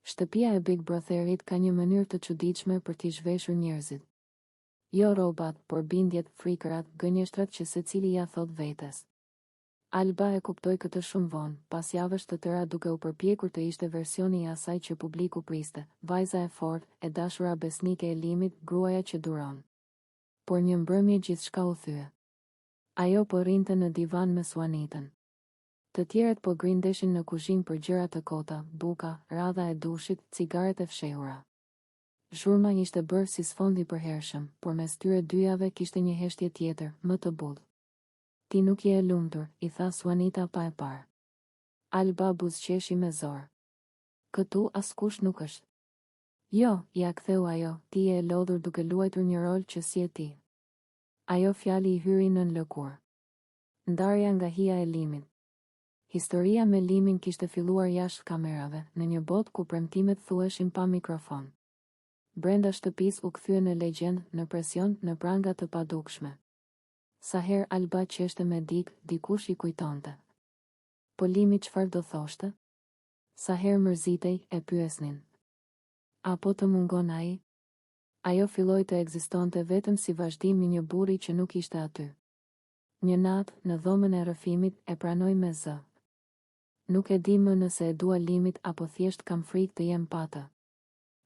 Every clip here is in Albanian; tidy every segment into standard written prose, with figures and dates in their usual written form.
Shtëpia e Big Brotherit ka një mënyrë të çuditshme për t'i zhveshur njerëzit. Jo rrobat, por bindjet, frikërat, gënjeshtrat që secili ja thot vetes. Alba e kuptoi këtë shumë vonë, pas javësh të tëra duke u përpjekur të ishte versioni i asaj që publiku priste, vajza e fortë, e dashura besnike e Limit, gruaja që duron. Por një mbrëmje gjithçka u thye. Ajo po rrinte në divan me Suanitën. Të tjerët po grindeshin në kuzhinë për gjëra të kota, buka, radha e dushit, cigaret e fshehura. Zhurma ishte bërë si sfondi i përhershëm, por mes tyre dyjave kishte një heshtje tjetër, më të butë. Ti nuk je e lumtur, i tha Suanita pa e parë. Alba buzëqeshi me zor. Këtu askush nuk është. Jo, ja ktheu ajo, ti je e lodhur duke luajtur një rol që si e ti. Ajo fjali i hyri nën lëkurë. Ndarja nga hija e Limit. Historia me Limin kishte filluar jashtë kamerave, në një botë ku premtimet thuheshin pa mikrofon. Brenda shtëpisë u kthye në legjend, në presion, në pranga të padukshme. Sa herë Alba qeshte me dikush i kujtonte. Po Limi çfarë do thoshte? Sa herë mërzitej, e pyesnin. Apo të mungon ai? Ajo filloi të ekzistonte vetëm si vazhdim i një burri që nuk ishte aty. Një natë, në dhomën e rrëfimit, e pranoi me zë. Nuk e di më nëse e dua Limit apo thjesht kam frikë të jem pa të.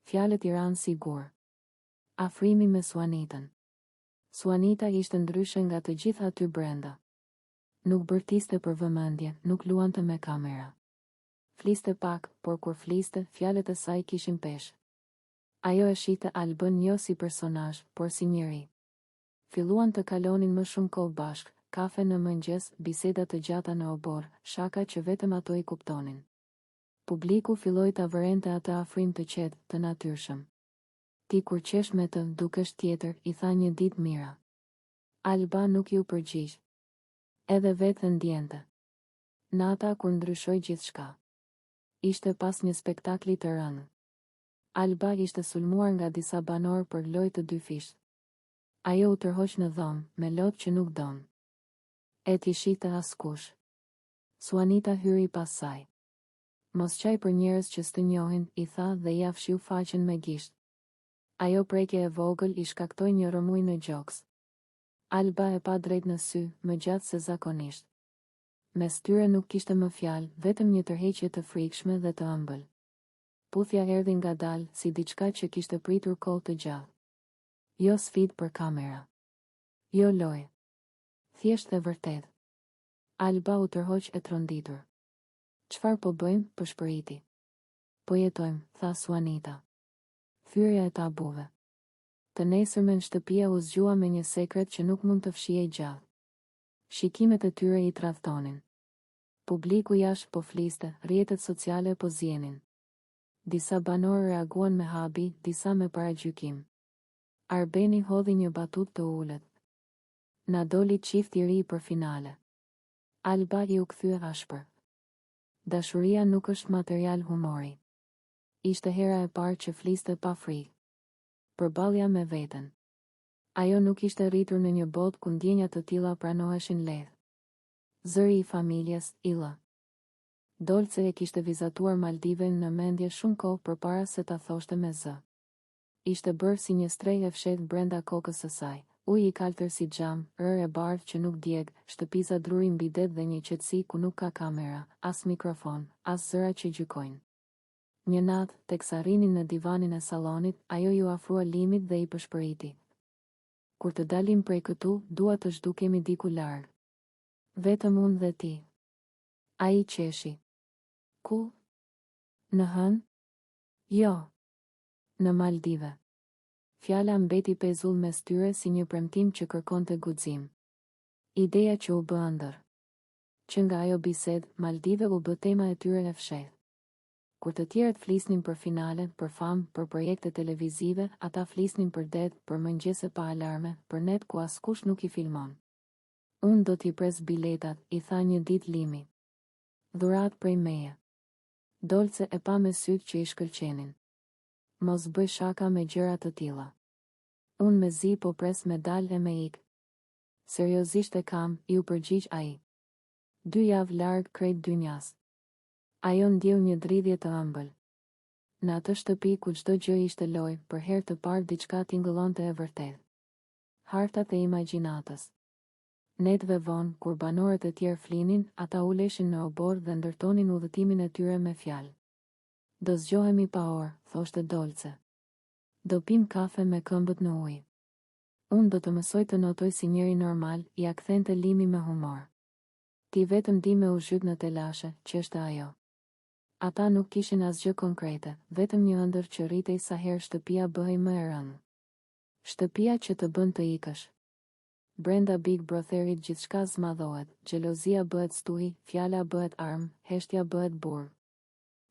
Fjalët i ranë sigur. Afrimi me Suanitën. Suanita ishte ndryshe nga të gjitha aty brenda. Nuk bërtiste për vëmendje, nuk luante me kamera. Fliste pak, por kur fliste, fjalët e saj kishin peshë. Ajo e shihte Albën jo si personazh, por si njeri. Filluan të kalonin më shumë kohë bashkë, kafe në mëngjes, biseda të gjata në obor, shaka që vetëm ato i kuptonin. Publiku filloi ta vërente atë afrim të qetë, të natyrshëm. Ti kur qesh me të, dukesh tjetër, i tha një ditë Mira. Alba nuk ju përgjigj. Edhe vetë ndjente. Nata kur ndryshoi gjithçka. Ishte pas një spektakli të rënë. Alba ishte sulmuar nga disa banor për lojë të dy fish. Ajo u tërhoq në dhomë, me lotë që nuk don. E t'i shihte askush. Suanita hyri pas saj. Mos qaj për njerëz që s'të njohin, i tha dhe ja fshiu faqen me gisht. Ajo prekje e vogël i shkaktoi një rëmuj në gjoks. Alba e pa drejt në sy, më gjatë se zakonisht. Mes tyre nuk kishte më fjalë, vetëm një tërheqje të frikshme dhe të ëmbël. Puthja erdhi ngadalë, si diçka që kishte pritur kohë të gjallë. Jo sfidë për kamera. Jo lojë. Thjesht e vërtet. Alba u tërhoq e tronditur. Çfarë po bëjmë, përshpëriti. Po jetojmë, tha Suanita. Thyrja e tabuve. Të nesërmen shtëpia u zgjua me një sekret që nuk mund të fshihej gjallë. Shikimet e tyre i tradhtonin. Publiku jashtë po fliste, rrjetet sociale po zjenin. Disa banorë reaguan me habi, disa me paragjykim. Arbeni hodhi një batut të ulët. Na doli çift i ri për finale. Alba i u kthye ashpër. Dashuria nuk është material humori. Ishte hera e parë që fliste pa frikë. Përballja me veten. Ajo nuk ishte rritur në një botë ku ndjenja të tilla pranoheshin lehtë. Zëri i familjes, Illa. Dolce e kishte vizatuar Maldiven në mendje shumë kohë përpara se ta thoshte me zë. Ishte bërë si një strej e fshehtë brenda kokës së saj, ujë i kaltër si xham, rër e bardhë që nuk djeg, shtëpiza druri mbi det dhe një qetësi ku nuk ka kamera, as mikrofon, as zëra që gjykojnë. Një natë, teksa rinin në divanin e sallonit, ajo ju afrua Limit dhe i përshpëriti. Kur të dalim prej këtu, dua të zhdukemi diku larg. Vetëm unë dhe ti. Ai qeshi. Ku? Në hën? Jo. Në Maldive. Fjala mbeti pezull mes tyre si një premtim që kërkonte guxim. Ideja që u bë ëndër. Që nga ajo bisedë, Maldive u bë tema e tyre e fshehtë. Kur të tjerët flisnin për finale, për famë, për projekte televizive, ata flisnin për det, për mëngjese pa alarme, për net ku askush nuk i filmon. Unë do t'i pres biletat, i tha një ditë Limi. Dhurat prej meje. Dolce e pa me sytë që i shkëlqenin. Mos bëj shaka me gjëra të tilla. Unë me zi po pres me dal e me ik. Seriozisht e kam, ju përgjigj ai. 2 javë larg krejt dynjas. Ajo ndjeu një dridhje të ëmbël. Në atë shtëpi ku çdo gjë ishte lojë, për herë të parë diçka tingëllonte e vërtet. Hartat e imagjinatës. Netëve vonë, kur banorët e tjerë flinin, ata uleshin në obor dhe ndërtonin udhëtimin e tyre me fjalë. Do zgjohemi pa orë, thoshte Dolce. Do pim kafe me këmbët në ujë. Unë do të mësoj të notoj si njëri normal, ja kthente Limi me humor. Ti vetëm di me u zhyt në telashe, ç'është ajo. Ata nuk kishin asgjë konkrete, vetëm një ëndër që rritej sa herë shtëpia bëhej më e rëndë. Shtëpia që të bën të ikësh. Brenda Big Brotherit gjithçka zmadhohet, xhelozia bëhet stuhi, fjala bëhet armë, heshtja bëhet burr.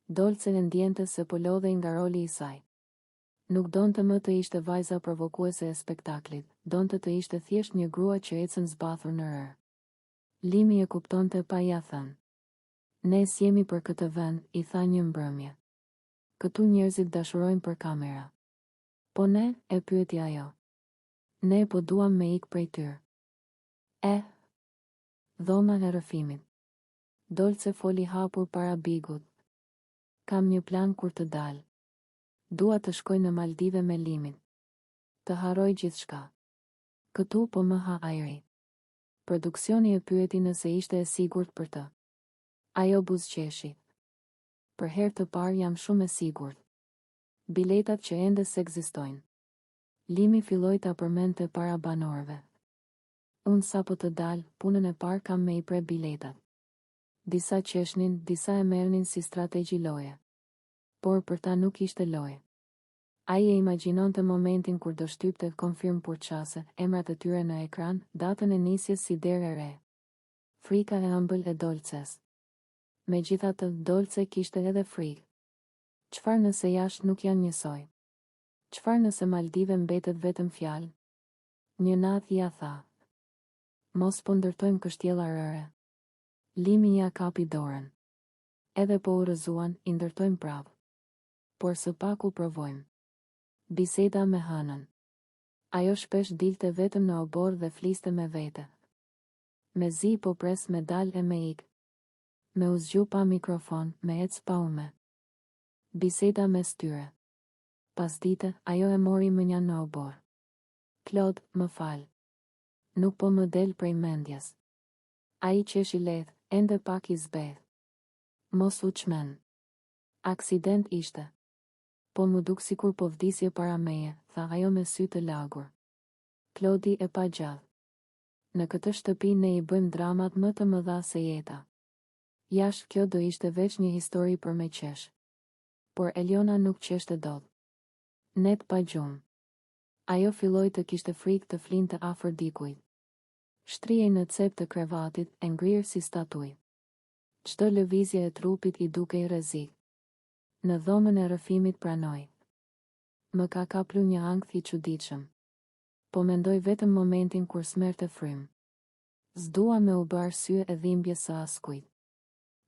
Dolce e ndjente se po lodhej nga roli i saj. Nuk donte më të ishte vajza provokuese e spektaklit, donte të ishte thjesht një grua që ecën zbathur në rër. Limi e kuptonte pa ia thënë. Ne s'jemi për këtë vend, i tha një mbrëmje. Këtu njerëzit dashurojnë për kamera. Po ne, e pyeti ajo. Ne po duam me ik prej tyre. Dhoma e rrëfimit. Dolce foli hapur para Bigut. Kam një plan kur të dal. Dua të shkoj në Maldive me Limin. Të haroj gjithçka. Këtu po më ha ajri. Produksioni e pyeti nëse ishte e sigurt për të. Ajo buzëqeshi. Për herë të parë jam shumë e sigurt. Biletat që ende s'ekzistojnë. Limi filloi ta përmendte para banorëve. Unë sa po të dal, punën e parë kam me i pre biletat. Disa qeshnin, disa e merrnin si strategji loje. Por për ta nuk ishte lojë. Ai e imagjinonte momentin kur do shtypte konfirm Purçase, emrat e tyre në ekran, datën e nisjes si derë e re. Frika e ëmbël e Dolces. Megjithatë, Dolce kishte edhe frikë. Çfarë nëse jashtë nuk janë njësoj? Çfarë nëse Maldive mbetet vetëm fjalë? Një natë ja tha. Mos po ndërtojmë kështjella rëre. Limi ja kapi dorën. Edhe po u rrëzuan, i ndërtojmë prapë. Por së paku provojmë. Biseda me Hënën. Ajo shpesh dilte vetëm në obor dhe fliste me vete. Me zi po pres me dal e me ik. Me u zgju pa mikrofon, me ec pa ume. Biseda mes tyre. Pas dite, ajo e mori mënjan në obor. Klod, më fal. Nuk po më del prej mendjes. Ai qeshi lehtë, ende pak i zbeth. Mos u çmen. Aksident ishte. Po më duk sikur po vdisje para meje, tha ajo me sy të lagur. Klodi e pa gjallë. Në këtë shtëpi ne i bëjmë dramat më të mëdha se jeta. Jashtë kjo do ishte veç një histori për me qesh. Por Eliona nuk qeshte dot. Net pa gjumë. Ajo filloi të kishte frikë të flinte afër dikujt. Shtrihej në cep të krevatit, e ngrirë si statuj. Çdo lëvizje e trupit i dukej rrezik. Në dhomën e rrëfimit pranoi. Më ka kapur një ankth i çuditshëm. Po mendoj vetëm momentin kur smerte frym. S'dua me u bë arsye e dhimbjes së askujt.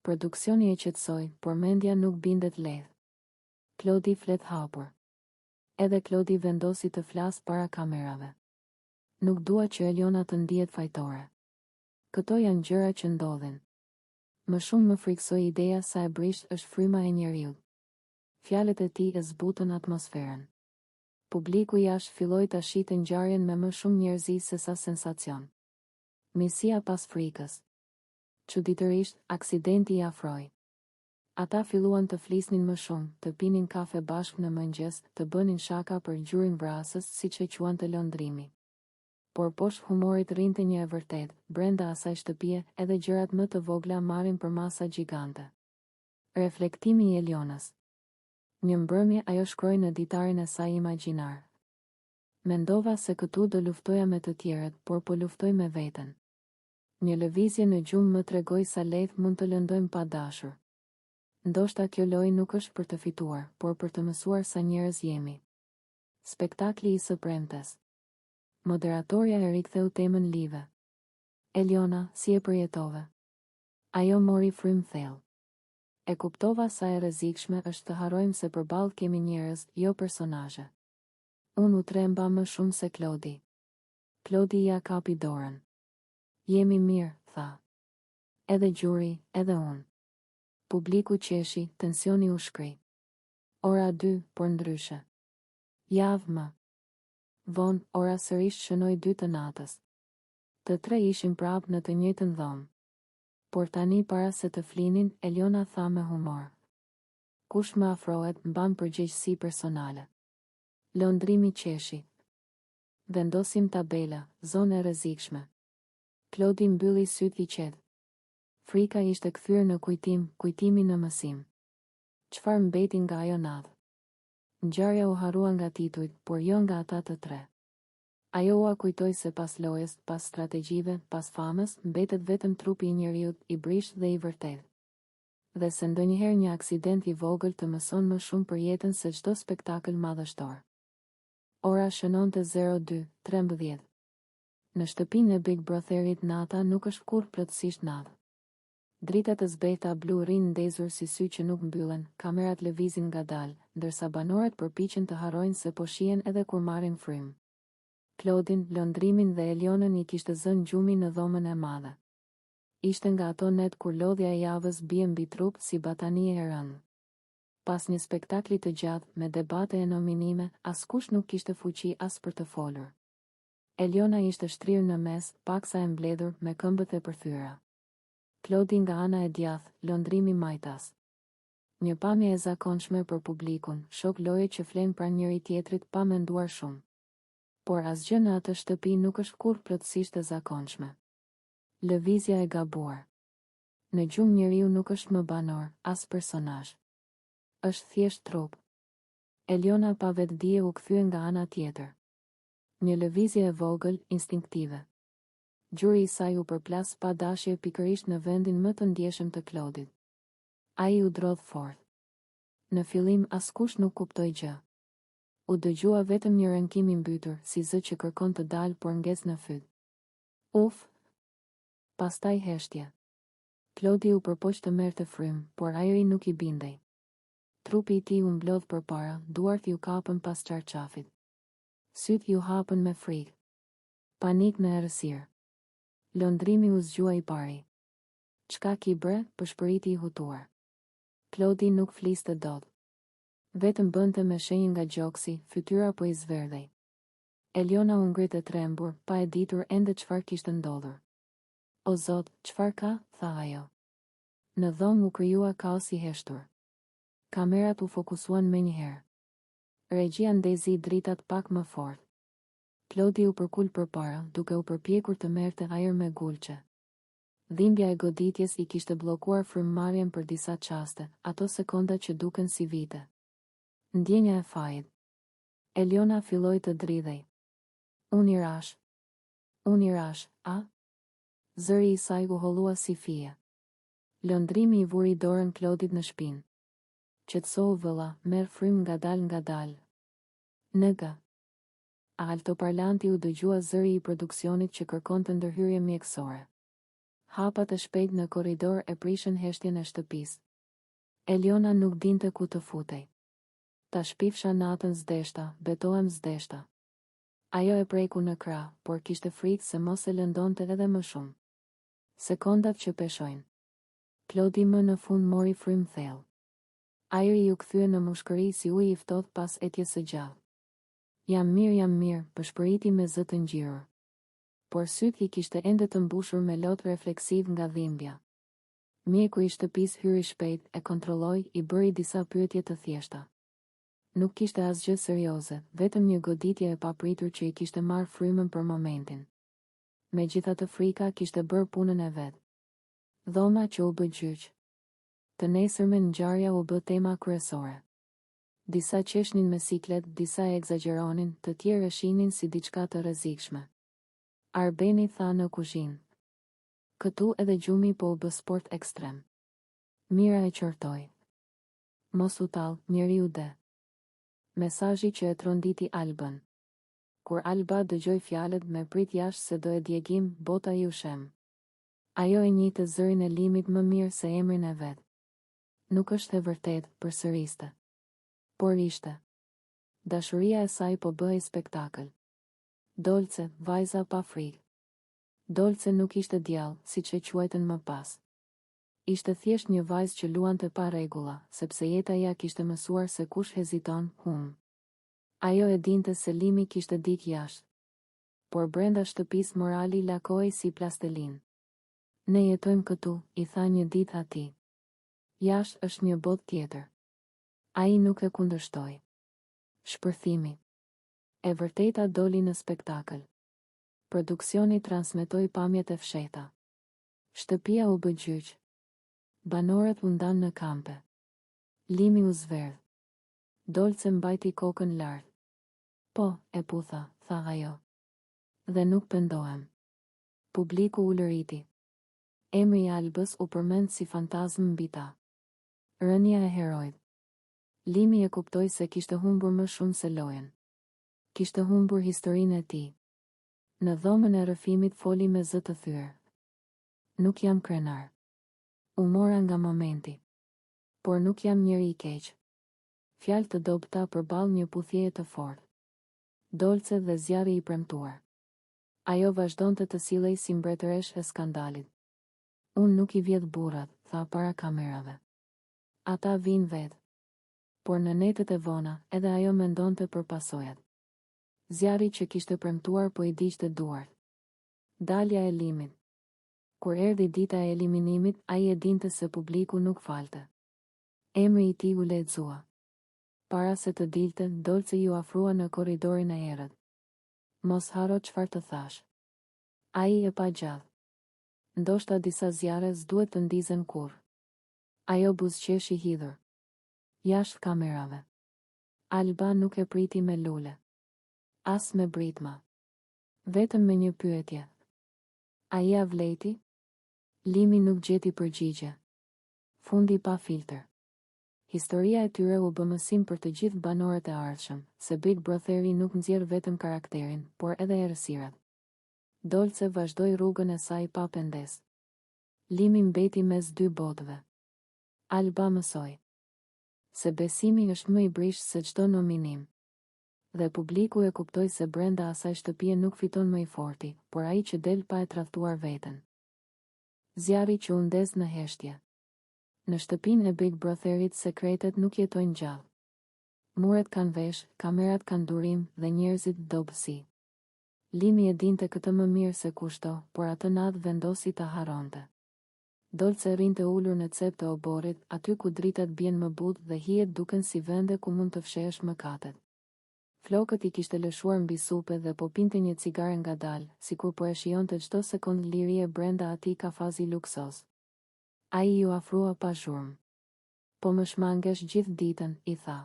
Produksioni e qetësoi, por mendja nuk bindet lehtë. Klodi flet hapur. Edhe Klodi vendosi të flas para kamerave. Nuk dua që Eliona të ndihet fajtore. Këto janë gjëra që ndodhin. Më shumë më friksoi ideja sa e brisht është fryma e njeriut. Fjalët e tij e zbutën atmosferën. Publiku jashtë filloi ta shite ngjarjen me më shumë njerëzi se sa sensacion. Misia pas frikës. Çuditërisht, aksidenti i afroi. Ata filluan të flisnin më shumë, të pinin kafe bashkë në mëngjes, të bënin shaka për gjurin vrasës, siç e quante lëndrimi. Por poshtë humorit rrinte një e vërtet, brenda asaj shtëpie, edhe gjërat më të vogla marrin për masa gjigante. Reflektimi i Elionës. Një mbrëmje ajo shkroi në ditarin e saj imagjinar. Mendova se këtu do luftoja me të tjerët, por po luftoj me veten. Një lëvizje në gjumë më tregoi sa lehtë mund të lëndojmë pa dashur. Ndoshta kjo lojë nuk është për të fituar, por për të mësuar sa njerëz jemi. Spektakli i së premtes. Moderatorja e riktheu temën live. Eliona, si e përjetove? Ajo mori frym thellë. E kuptova sa e rrezikshme është të harrojmë se përballë kemi njerëz, jo personazhe. Unë u tremba më shumë se Klodi. Klodi ja kapi dorën. Jemi mirë, tha. Edhe gjuri, edhe unë. Publiku qeshi, tensioni u shkri. Ora 2, por ndryshe. Javë më vonë, ora sërish shënoi 2 të natës. Të tre ishin prapë në të njëjtën dhomë. Por tani para se të flinin, Eliona tha me humor. Kush më afrohet, mban përgjegjësi personale. Lëndrimi qeshi. Vendosim tabela, zonë e rrezikshme. Klodi mbylli sytë i qetë. Frika ishte kthyer në kujtim, kujtimi në mësim. Çfarë mbeti nga ajo natë? Ngjarja u harrua nga titujt, por jo nga ata të tre. Ajo ua kujtoi se pas lojës, pas strategjive, pas famës, mbetet vetëm trupi i njeriut, i brisht dhe i vërtet. Dhe se ndonjëherë një aksident i vogël të mëson më shumë për jetën se çdo spektakël madhështor. Ora shënonte 02:13. Në shtëpinë e Big Brotherit nata nuk është kurrë plotësisht natë. Dritat e zbehta blu rrinë ndezur si sy që nuk mbyllen, kamerat lëvizin ngadalë, ndërsa banorët përpiqen të harrojnë se po shihen edhe kur marrin frymë. Klodin, Lëndrimin dhe Elionën i kishte zënë gjumi në dhomën e madhe. Ishte nga ato net kur lodhja e javës bie mbi trup si batanie e rëndë. Pas një spektakli të gjatë, me debate e nominime, askush nuk kishte fuqi as për të folur. Eliona ishte shtrirë në mes, paksa e mbledhur, me këmbët e përthyera. Klodi nga ana e djathtë, Lëndrimi majtas. Një pamje e zakonshme për publikun, shok loje që flen pranë njëri tjetrit pa menduar shumë. Por asgjë në atë shtëpi nuk është kurrë plotësisht e zakonshme. Lëvizja e gabuar. Në gjumë njeriu nuk është më banor, as personazh. Është thjesht trup. Eliona pa vetdije u kthye nga ana tjetër. Një lëvizje e vogël, instinktive. Gjuri i saj u përplas pa dashje pikërisht në vendin më të ndjeshëm të Klodit. Ai u drodh fort. Në fillim askush nuk kuptoi gjë. U dëgjua vetëm një rënkim i mbytur, si zë që kërkon të dalë por ngec në fyt. Uf! Pastaj heshtje. Klodi u përpoq të merrte frymë, por ajri nuk i bindej. Trupi i tij u mblodh përpara, duart ju kapën pas çarçafit. Syt ju hapën me frikë. Panik në errësirë. Lëndrimi u zgjua i pari. Çka ki bre, përshpëriti i hutuar. Klodi nuk fliste dot. Vetëm bënte me shenjë nga gjoksi, fytyra po i zverdhej. Eliona u ngrit e trembur, pa e ditur ende çfarë kishte ndodhur. O Zot, çfarë ka, tha ajo. Në dhomë u krijua kaos i heshtur. Kamerat u fokusuan menjëherë. Regjia ndezi dritat pak më fort. Klodi u përkul përpara, duke u përpjekur të merrte ajër me gulçe. Dhimbja e goditjes i kishte bllokuar frymëmarrjen për disa çaste, ato sekonda që duken si vite. Ndjenja e fajit. Eliona filloi të dridhej. Unë i rash, a? Zëri i saj u hollua si fije. Lëndrimi i vuri dorën Klodit në shpinë. Qetësohu vëlla, merr frymë ngadal. Nëga. Altoparlanti u dëgjua zëri i produksionit që kërkonte ndërhyrje mjekësore. Hapat e shpejt në korridor e prishën heshtjen e shtëpisë. Eliona nuk dinte ku të futej. Ta shpifsha natën zdeshta, betohem zdeshta. Ajo e preku në krah, por kishte frikë se mos e lëndonte edhe më shumë. Sekondat që peshojnë. Klodi më në fund mori frymë thellë. Ajri ju kthye në mushkëri si uji i ftohtë pas etjes së gjatë. Jam mirë, përshpëriti me zë të ngjirur. Por sytë i kishte ende të mbushur me lot refleksiv nga dhimbja. Mjeku i shtëpisë hyri shpejt, e kontrolloi, i bëri disa pyetje të thjeshta. Nuk kishte asgjë serioze, vetëm një goditje e papritur që i kishte marrë frymën për momentin. Megjithatë frika kishte bërë punën e vet. Dhoma që u bë gjyq. Të nesërmen ngjarja u bë tema kryesore. Disa qeshnin me siklet, disa e egzageronin, të tjerë e shihnin si diçka të rrezikshme. Arbeni tha në kuzhinë. Këtu edhe gjumi po u bë sport ekstrem. Mira e qortoi. Mos u tall, njeriu de. Mesazhi që e tronditi Albën. Kur Alba dëgjoi fjalët me prit jashtë se do e djegim, bota i u shem. Ajo e njihte zërin e Limit më mirë se emrin e vet. Nuk është e vërtetë, përsëriste. Por ishte. Dashuria e saj po bëhej spektakël. Dolce, vajza pa frikë. Dolce nuk ishte djallë, siç e quajtën më pas. Ishte thjesht një vajzë që luante pa rregulla, sepse jeta ja kishte mësuar se kush heziton, hum. Ajo e dinte se Limi kishte dik jashtë. Por brenda shtëpisë morali lakohej si plastelin. Ne jetojmë këtu, i tha një ditë atij. Jashtë është një botë tjetër. Ai nuk e kundërshtoi. Shpërthimi. E vërteta doli në spektakël. Produksioni transmetoi pamjet e fshehta. Shtëpia u bë gjyq. Banorët u ndanë në kampe. Limi u zverdh. Dolce mbajti kokën lart. Po, e putha, tha ajo. Dhe nuk pendohem. Publiku u lëriti. Emri i Albës u përmend si fantazm mbi ta. Rënja e herojt. Limi e kuptoi se kishte humbur më shumë se lojën. Kishte humbur historinë e tij. Në dhomën e rrëfimit foli me zë të thyer. Nuk jam krenar. U mora nga momenti. Por nuk jam njeri i keq. Fjalë të dobta përballë një puthjeje të fortë. Dolce dhe zjarri i premtuar. Ajo vazhdonte të sillej si mbretëresh e skandalit. Unë nuk i vjedh burrat, tha para kamerave. Ata vinë vetë. Por në netët e vona, edhe ajo mendonte për pasojat. Zjarri që kishte premtuar po i diqte duart. Dalja e Limit. Kur erdhi dita e eliminimit, ai e dinte se publiku nuk falte. Emri i tij u lexua. Para se të dilte, Dolce ju afrua në korridorin e errët. Mos haro çfarë të thash. Ai e pa gjatë. Ndoshta disa zjarre s'duhet të ndizen kurrë. Ajo buzëqeshi hidhur. Jashtë kamerave. Alba nuk e priti me lule. As me britma. Vetëm me një pyetje. A ja vleti? Limi nuk gjeti përgjigje. Fundi pa filter. Historia e tyre u bë mësim për të gjithë banorët e ardhshëm, se Big Brotheri nuk nxjerr vetëm karakterin, por edhe errësirat. Dolce vazhdoi rrugën e saj pa pendes. Limi mbeti mes dy botëve. Alba mësoi se besimi është më i brishtë se çdo nominim. Dhe publiku e kuptoi se brenda asaj shtëpie nuk fiton më i forti, por ai që del pa e tradhtuar veten. Zjarri që u ndez në heshtje. Në shtëpinë e Big Brotherit sekretet nuk jetojnë gjallë. Muret kanë vesh, kamerat kanë durim dhe njerëzit dobësi. Limi e dinte këtë më mirë se kushdo, por atë natë vendosi ta haronte. Dolce rinte ulur në cep të oborrit, aty ku dritat bien më butë dhe hijet duken si vende ku mund të fshehesh mëkatet. Flokët I kishte lëshuar mbi supe dhe po pinte një cigare ngadalë, sikur po e shijonte çdo sekondë lirie brenda atij kafazi luksos. Ai ju afrua pa zhurmë. Po më shmangesh gjithë ditën, I tha.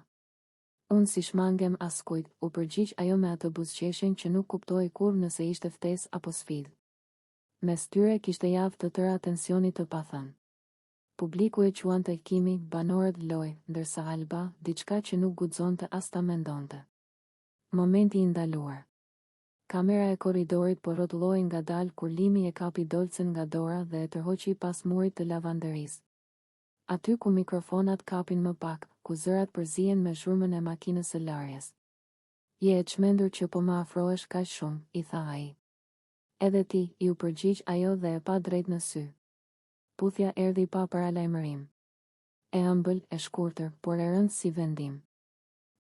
Unë si shmangem askujt, u përgjigj ajo me atë buzëqeshjen që nuk kuptoi kurrë nëse ishte ftesë apo sfidë. Mes tyre kishte javë të tëra tensionit të pathënë. Publiku e quante Kimi, banorët loj, ndërsa Alba, diçka që nuk guxonte as ta mendonte. Momenti I ndaluar. Kamera e korridorit po rrotulloi ngadalë kur Limi e kapi Dolcen nga dora dhe e tërhoqi pas murit të lavanderisë. Aty ku mikrofonat kapin më pak, ku zërat përzihen me zhurmën e makinës së larjes. Je e çmendur që po më afrohesh kaq shumë, I tha ai. Edhe ti, I u përgjigj ajo dhe e pa drejt në sy. Puthja erdhi pa paralajmërim. E ëmbël, e shkurtër, por e rëndë si vendim.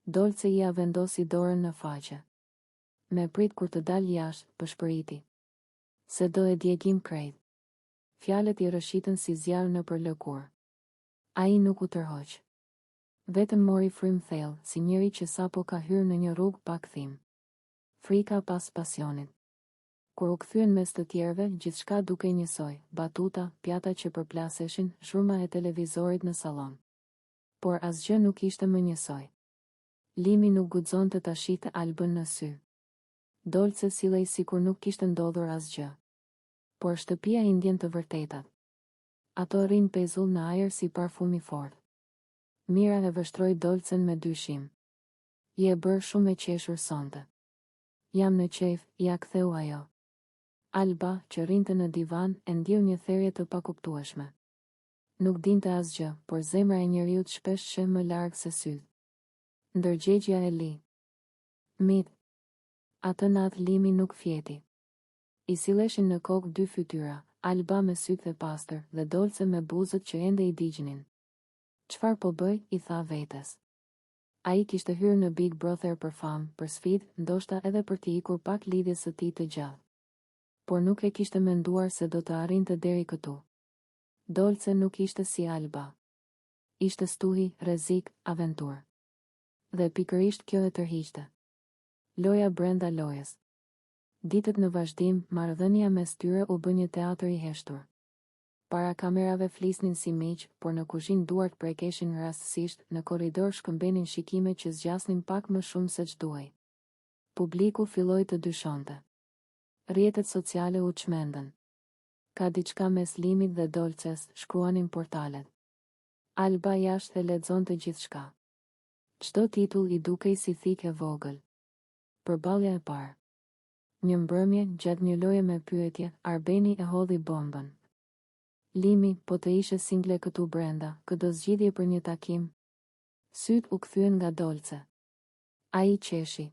Dolce ia vendosi dorën në faqe. Me prit kur të dal jashtë, pëshpëriti. Se do e djegim krejt. Fjalët I rrëshitën si zjarr nëpër lëkurë. Ai nuk u tërhoq. Vetëm mori frym thellë, si njeri që sapo ka hyrë në një rrugë pa kthim. Frika pas pasionit. Kur u kthyen mes të tjerëve, gjithçka dukej njësoj, batuta, pjata që përplaseshin, zhurma e televizorit në sallon. Por asgjë nuk ishte më njësoj. Limi nuk guxonte ta shihte Albën në sy. Dolce sillej sikur nuk kishte ndodhur asgjë. Por shtëpia I ndjen të vërtetat. Ato rrin pezull në ajër si parfum I fortë. Mira e vështroi Dolcen me dyshim. Je bërë shumë e qeshur sonte. Jam në qejf, ja ktheu ajo. Alba, që rinte në divan, e ndjeu një therrje të pakuptueshme. Nuk dinte asgjë, por zemra e njeriut shpesh sheh më larg se syt. Ndërgjegjja e Li. Mit. Atë natë Limi nuk fjeti. I silleshin në kokë dy fytyra, Alba me sytë e pastër dhe Dolce me buzët që ende i digjnin. Çfarë po bëj, i tha vetes. Ai kishte hyrë në Big Brother për famë, për sfidë, ndoshta edhe për t'i ikur pak lidhjes së tij të gjallë. Por nuk e kishte menduar se do të arrinte deri këtu. Dolce nuk ishte si Alba. Ishte stuhi, rrezik, aventurë. Dhe pikërisht kjo e tërhiqte. Loja brenda lojës. Ditët në vazhdim, marrëdhënia mes tyre u bë një teatër i heshtur. Para kamerave flisnin si miq, por në kuzhinë duart prekeshin rastësisht, në korridor shkëmbenin shikime që zgjasnin pak më shumë se ç'duhej. Publiku filloi të dyshonte. Rrjetet sociale u çmendën. Ka diçka mes Limit dhe Dolces, shkruanin portalet. Alba jashtë e lexonte gjithçka. Çdo titull i dukej si thikë e vogël. Përballja e parë. Një mbrëmje, gjatë një loje me pyetje, Arbeni e hodhi bombën. Limi, po të ishe single këtu brenda, këdo zgjidhje për një takim? Syt u kthyen nga Dolce. Ai qeshi.